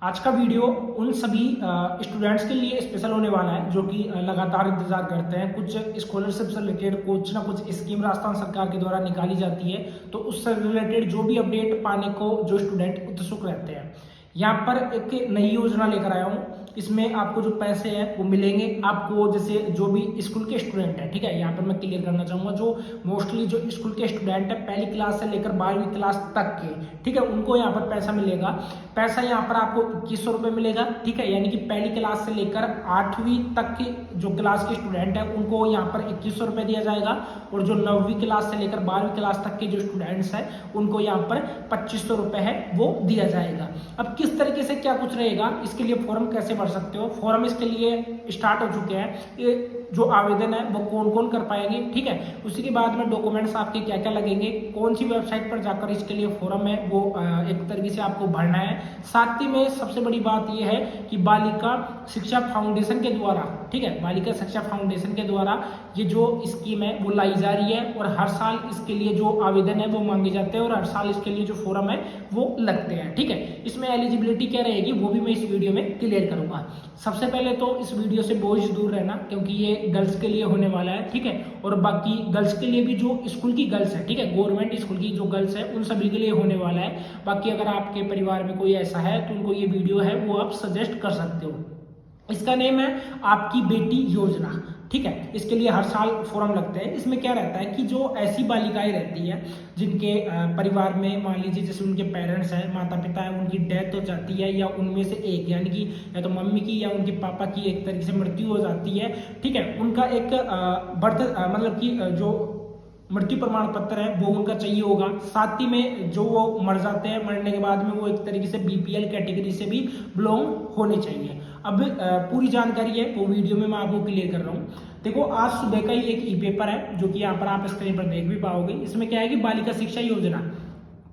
आज का वीडियो उन सभी स्टूडेंट्स के लिए स्पेशल होने वाला है जो कि लगातार इंतजार करते हैं। कुछ स्कॉलरशिप से रिलेटेड कुछ ना कुछ स्कीम राजस्थान सरकार के द्वारा निकाली जाती है, तो उससे रिलेटेड जो भी अपडेट पाने को जो स्टूडेंट उत्सुक रहते हैं, यहाँ पर एक नई योजना लेकर आया हूँ। इसमें आपको जो पैसे हैं वो मिलेंगे आपको, जैसे जो भी स्कूल के स्टूडेंट हैं, ठीक है। यहाँ पर मैं क्लियर करना चाहूँगा, जो मोस्टली जो स्कूल के स्टूडेंट है पहली क्लास से लेकर 12वीं क्लास तक के, ठीक है, उनको यहाँ पर पैसा मिलेगा। पैसा यहाँ पर आपको 2100 रुपये मिलेगा, ठीक है। यानी कि पहली क्लास से लेकर 8वीं तक के जो क्लास के स्टूडेंट है उनको यहाँ पर 2100 रुपये दिया जाएगा, और जो 9वीं क्लास से लेकर 12वीं क्लास तक के जो स्टूडेंट्स हैं उनको यहाँ पर 2500 रुपये है वो दिया जाएगा। अब किस तरीके से क्या कुछ रहेगा, इसके लिए फॉर्म कैसे भर सकते हो, फॉर्म इसके लिए स्टार्ट हो चुके हैं। ये जो आवेदन है वो कौन कौन कर पाएंगे, ठीक है। उसी के बाद में डॉक्यूमेंट्स आपके क्या क्या लगेंगे, कौन सी वेबसाइट पर जाकर इसके लिए फॉर्म है वो एक तरीके से आपको भरना है। साथ ही में सबसे बड़ी बात यह है कि बालिका शिक्षा फाउंडेशन के द्वारा, ठीक है, बालिका शिक्षा फाउंडेशन के द्वारा ये जो स्कीम है वो लाई जा रही है, और हर साल इसके लिए जो आवेदन है वो मांगे जाते हैं, और हर साल इसके लिए जो फॉर्म है वो लगते हैं, ठीक है। इसमें एलिजिबिलिटी क्या रहेगी वो भी मैं इस वीडियो में क्लियर करूंगा। सबसे पहले तो इस वीडियो से बोझ दूर रहना, क्योंकि ये गर्ल्स के लिए होने वाला है, ठीक है। और बाकी गर्ल्स के लिए भी जो स्कूल की गर्ल्स है, ठीक है, गवर्नमेंट स्कूल की जो गर्ल्स है उन सभी के लिए होने वाला है। बाकी अगर आपके परिवार में कोई ऐसा है तो उनको ये वीडियो है वो आप सजेस्ट कर सकते हो। इसका नेम है आपकी बेटी योजना, ठीक है। इसके लिए हर साल फॉर्म लगते हैं। इसमें क्या रहता है कि जो ऐसी बालिकाएं रहती है जिनके परिवार में मान लीजिए जैसे उनके पेरेंट्स हैं, माता पिता है, उनकी डेथ हो जाती है, या उनमें से एक यानी कि या तो मम्मी की या उनके पापा की एक तरीके से मृत्यु हो जाती है, ठीक है। उनका एक बर्थ मतलब कि जो मृत्यु प्रमाण पत्र है वो उनका चाहिए होगा। साथ ही में जो वो मर जाते हैं, मरने के बाद में वो एक तरीके से बीपीएल कैटेगरी से भी बिलोंग होने चाहिए। अब पूरी जानकारी है वो वीडियो में मैं आपको क्लियर कर रहा हूँ। देखो, आज सुबह का ही एक ई पेपर है जो कि यहाँ पर आप स्क्रीन पर देख भी पाओगे। इसमें क्या है कि बालिका शिक्षा योजना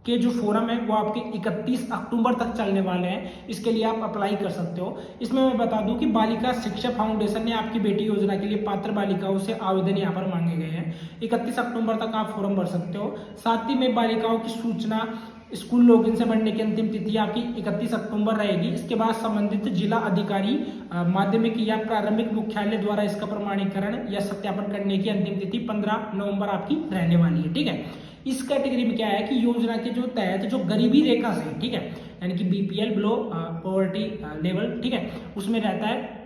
के जो फोरम है वो आपके 31 अक्टूबर तक चलने वाले हैं। इसके लिए आप अप्लाई कर सकते हो। इसमें मैं बता दूं कि बालिका शिक्षा फाउंडेशन ने आपकी बेटी योजना के लिए पात्र बालिकाओं से आवेदन यहाँ पर मांगे गए हैं। 31 अक्टूबर तक आप फॉर्म भर सकते हो। साथ ही में बालिकाओं की सूचना स्कूल लॉगिन से बढ़ने की अंतिम तिथि आपकी 31 अक्टूबर रहेगी। इसके बाद संबंधित जिला अधिकारी माध्यमिक या प्रारंभिक मुख्यालय द्वारा इसका प्रमाणीकरण या सत्यापन करने की अंतिम तिथि 15 नवंबर आपकी रहने वाली है, ठीक है। इस कैटेगरी में क्या है कि योजना के जो तहत जो गरीबी रेखा से, ठीक है, यानी कि बीपीएल बिलो पॉवर्टी लेवल, ठीक है, उसमें रहता है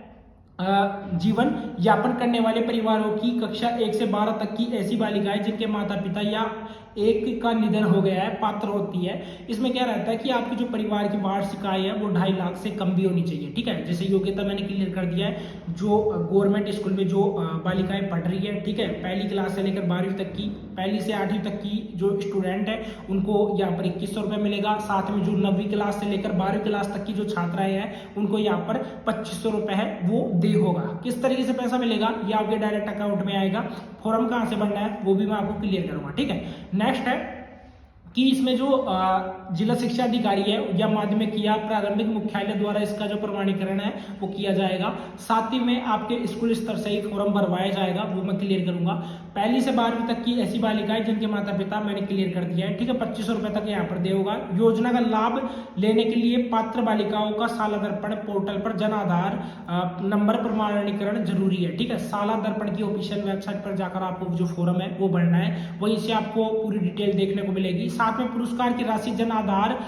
जीवन यापन करने वाले परिवारों की कक्षा 1 से 12 तक की ऐसी बालिकाएं जिनके माता पिता या एक का निधन हो गया है पात्र होती है। इसमें क्या रहता है कि आपकी जो परिवार की वार्षिक आय है वो 2.5 लाख से कम भी होनी चाहिए, ठीक है। जैसे योग्यता मैंने क्लियर कर दिया है। जो गवर्नमेंट स्कूल में जो बालिकाएं पढ़ रही है, ठीक है, पहली क्लास से लेकर 12वीं तक की, पहली से 8वीं तक की जो स्टूडेंट है उनको यहाँ पर 2100 रुपये मिलेगा। साथ में जो 9वीं क्लास से लेकर 12वीं क्लास तक की जो छात्राएं हैं उनको यहाँ पर 2500 रुपये है वो दे होगा। किस तरीके से पैसा मिलेगा ये आपके डायरेक्ट अकाउंट में आएगा। फॉर्म कहाँ से भरना है वो भी मैं आपको क्लियर करूंगा, ठीक है। नेक्स्ट है कि इसमें जो जिला शिक्षा अधिकारी है या माध्यमिक या प्रारंभिक मुख्यालय द्वारा इसका जो प्रमाणीकरण है वो किया जाएगा। साथ ही में आपके स्कूल स्तर से ही फॉर्म भरवाया जाएगा, वो मैं क्लियर करूंगा। पहली से 12वीं तक की ऐसी बालिकाएं जिनके माता पिता मैंने क्लियर कर दिया है, ठीक है, 2500 रुपये तक यहाँ पर दे होगा। योजना का लाभ लेने के लिए पात्र बालिकाओं का साला दर्पण पोर्टल पर जन आधार नंबर प्रमाणीकरण जरूरी है, ठीक है। साला दर्पण की ऑफिशियल वेबसाइट पर जाकर आपको जो फॉर्म है वो भरना है, वहीं से आपको पूरी डिटेल देखने को मिलेगी। साथ में पुरस्कार की राशि जन आधार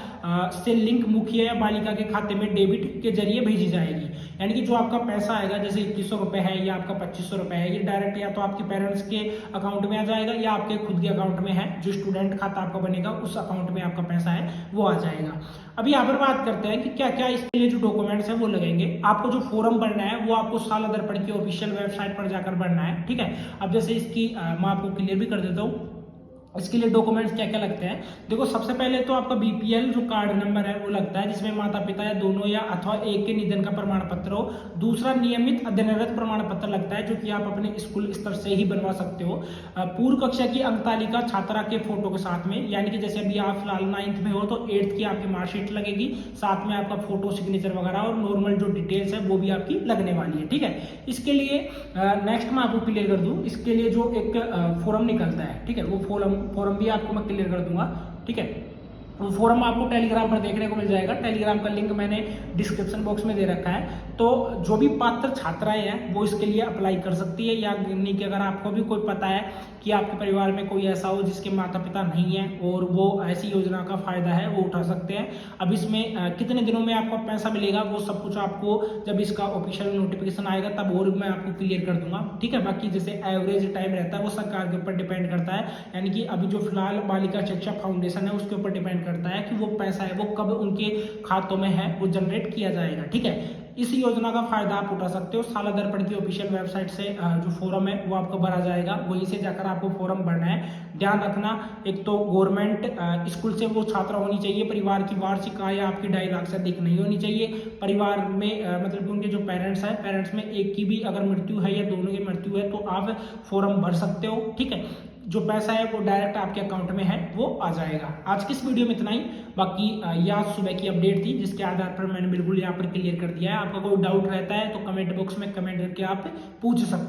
से लिंक मुखिया या बालिका के खाते में डेबिट के जरिए भेजी जाएगी। यानी कि जो आपका पैसा आएगा, जैसे 2100 रुपये है या आपका 2500 रुपये है, ये डायरेक्ट या तो आपके पेरेंट्स के अकाउंट में आ जाएगा या आपके खुद के अकाउंट में है, जो स्टूडेंट खाता आपका बनेगा उस अकाउंट में आपका पैसा है वो आ जाएगा। अभी यहाँ पर बात करते हैं कि क्या क्या इसके लिए जो डॉक्यूमेंट्स है वो लगेंगे। आपको जो फॉर्म भरना है वो आपको साला दर्पण की ऑफिशियल वेबसाइट पर जाकर भरना है, ठीक है। अब जैसे इसकी मैं आपको क्लियर भी कर देता हूँ। इसके लिए डॉक्यूमेंट्स क्या क्या लगते हैं। देखो, सबसे पहले तो आपका बीपीएल जो कार्ड नंबर है वो लगता है, जिसमें माता पिता या दोनों या अथवा एक के निधन का प्रमाण पत्र हो। दूसरा नियमित अध्ययनरत प्रमाण पत्र लगता है, जो कि आप अपने स्कूल स्तर से ही बनवा सकते हो। पूर्व कक्षा की अंक तालिका छात्रा के फोटो के साथ में, यानी कि जैसे अभी आप फिलहाल 9th में हो तो 8th की आपकी मार्कशीट लगेगी, साथ में आपका फोटो सिग्नेचर वगैरह और नॉर्मल जो डिटेल्स है वो भी आपकी लगने वाली है, ठीक है। इसके लिए नेक्स्ट मैं आपको क्लियर कर दूं, इसके लिए जो एक फॉर्म निकलता है, ठीक है, वो फॉर्म भी आपको मैं क्लियर कर दूंगा, ठीक है। वो फोरम आपको टेलीग्राम पर देखने को मिल जाएगा। टेलीग्राम का लिंक मैंने डिस्क्रिप्शन बॉक्स में दे रखा है। तो जो भी पात्र छात्राएं हैं वो इसके लिए अप्लाई कर सकती है, या नहीं कि अगर आपको भी कोई पता है कि आपके परिवार में कोई ऐसा हो जिसके माता पिता नहीं है और वो ऐसी योजना का फायदा है, वो उठा सकते हैं। अब इसमें कितने दिनों में आपको पैसा मिलेगा वो सब कुछ आपको जब इसका ऑफिशियल नोटिफिकेशन आएगा तब और मैं आपको क्लियर कर दूंगा, ठीक है। बाकी जैसे एवरेज टाइम रहता है वो सरकार के ऊपर डिपेंड करता है, यानी कि अभी जो फिलहाल बालिका शिक्षा फाउंडेशन है उसके ऊपर डिपेंड करता है कि वो पैसा है वो कब उनके खातों में है वो जनरेट किया जाएगा, ठीक है। इस योजना का फायदा आप उठा सकते हो। साला दर्पण की ऑफिशियल वेबसाइट से जो फॉर्म है वो आपको भरा जाएगा, वहीं से जाकर आपको फॉर्म भरना है। ध्यान रखना, एक तो गवर्नमेंट स्कूल से वो छात्रा होनी चाहिए, परिवार की वार्षिक आय आपकी 2.5 लाख से अधिक नहीं होनी चाहिए। परिवार में मतलब कि उनके जो पेरेंट्स हैं, पेरेंट्स में एक की भी अगर मृत्यु है या दोनों की मृत्यु है तो आप फॉर्म भर सकते हो, ठीक है। जो पैसा है वो डायरेक्ट आपके अकाउंट में है वो आ जाएगा। आज की इस वीडियो में इतना ही। बाकी ये आज सुबह की अपडेट थी जिसके आधार पर मैंने बिल्कुल यहाँ पर क्लियर कर दिया है। आपका कोई डाउट रहता है तो कमेंट बॉक्स में कमेंट करके आप पूछ सकते हैं।